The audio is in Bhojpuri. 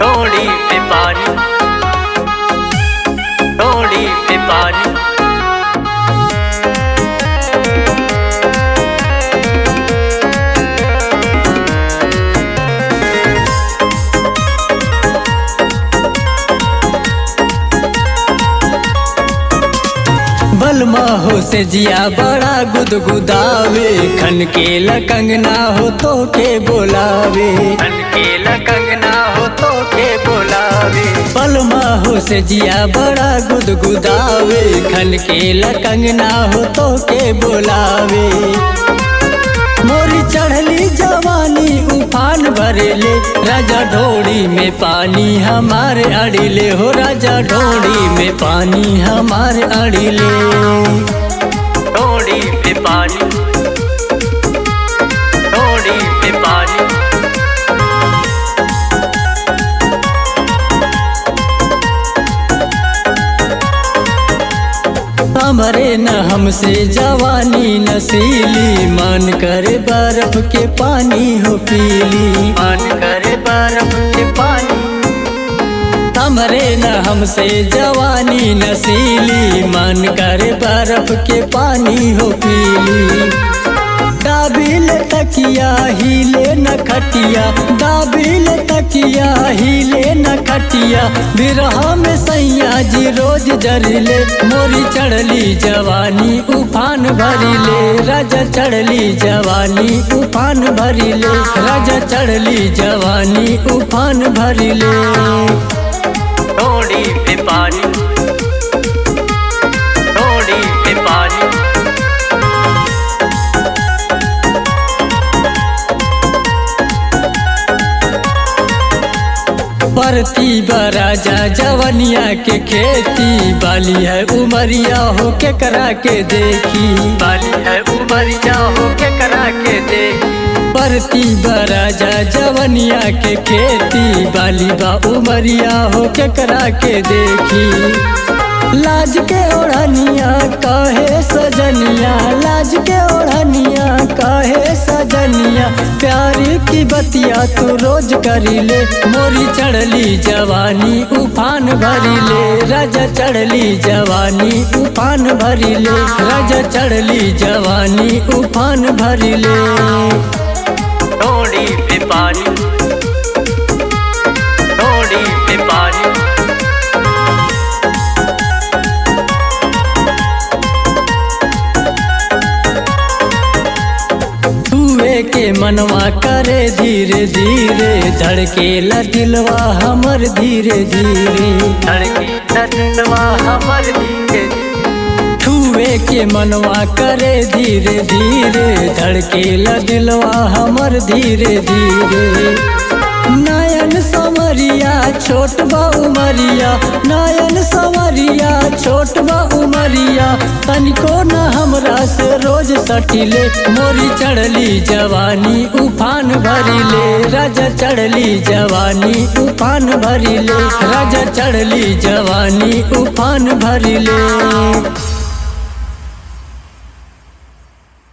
डोली पे पानी, डोली पे पानी। बलमा हो से जिया बड़ा गुदगुदावे, खन के लकंगना हो तो के बोलावे, खन के लकंगना हो तो के बोलावे। बलमा हो से जिया बड़ा गुदगुदावे, खन के लकंगना हो तो के बोलावे। मोरी चढ़ली जवानी उफान भरेले, राजा ढोड़ी में पानी हमारे अड़िले हो, राजा ढोड़ी में पानी हमारे अड़िले। डोली पे पानी, डोली पे पानी। हमरे न हमसे जवानी नसीली, मन करे बर्फ के पानी हो पीली, मन करे बर्फ के पानी। हमरे न हमसे जवानी नसीली, मन करे बर्फ के पानी हो पीली। दाबिल तकिया हिले न खटिया, दाबिल तकिया हिले न खटिया, बिरहा में सैया जी रोज जरिले। मोरी चढ़ली जवानी उफान भरिले, राजा चढ़ली जवानी उफान भरिले, राजा चढ़ली जवानी उफान भरिले। डोली पे पानी, डोली पे पानी। परती बराजा जवनिया के खेती, बाली है उमरिया हो के करा के देखी, बाली है उमरिया हो के करा के देखी। परती बराजा जवनिया के खेती, बाली बा उमरिया हो के करा के देखी। लाज के ओढ़निया कहे सजनिया, लाज के ओढ़निया कहे सजनिया, प्यार की बतिया तू रोज करिले। मोरी चढ़ली जवानी उफान भरिले, राजा चढ़ली जवानी उफान भरिले, राजा चढ़ली जवानी उफान भरिले। डोली पे पानी, डोली पे पानी। छुए के मनवा करे धीरे धीरे, धड़केला दिलवा हमर धीरे धीरे, धड़की दिलवा हमर धीरे। छुए के मनवा करे धीरे धीरे, धड़केला दिलवा हमर धीरे धीरे। नयन संवरिया छोट बा उमरिया, नयन संवरिया छोट बा उमरिया, तनिको न हमरा से रोज सटिले। मोरी चढ़ली जवानी उफान भरिले, राजा चढ़ली जवानी उफान भरिले, राजा चढ़ली जवानी उफान भरिले।